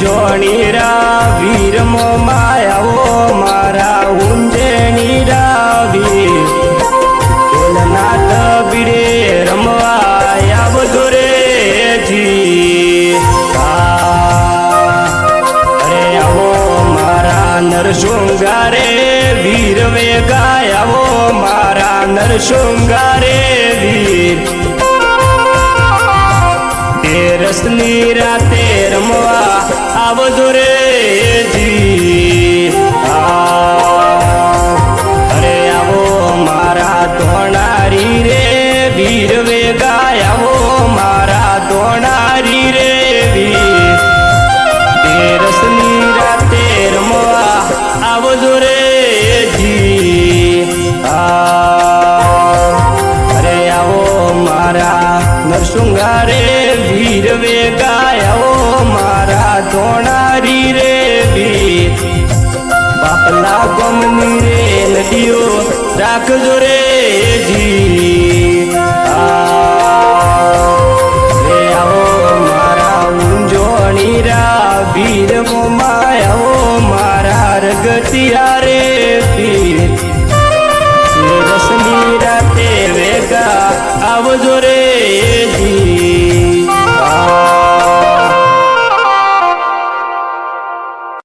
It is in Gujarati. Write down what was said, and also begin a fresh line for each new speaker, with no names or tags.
ઊંઝોણીરા વીર મો માયાવો મારા ઊંઝેણીરા વીર ભોલનાથ બીડે રમવા આવજો રે જી અરે આવો મારા નરસુંગારે વીર વેગાય આવો મારા નરસુંગારે વીર તેરસની રાતે રમવા આવજો રે જી અરે આવો મારા ધોણારી રે વીર વેગાય આવો મારા ધોણારી રે વીર તેરસની રાતે રમવા આવજો રે જી અરે આવો મારા નરસુંગારે વીર વેગાય આવો મારા ધોણારી રે વીર બાપલા ગમની રે નદીઓ રાખજો રે જી રે આવો મારા ઊંઝોણીરા વીર મોમાય આવો મારા રગતિયા રે વીર રસની રાતે વેગા આવજો રે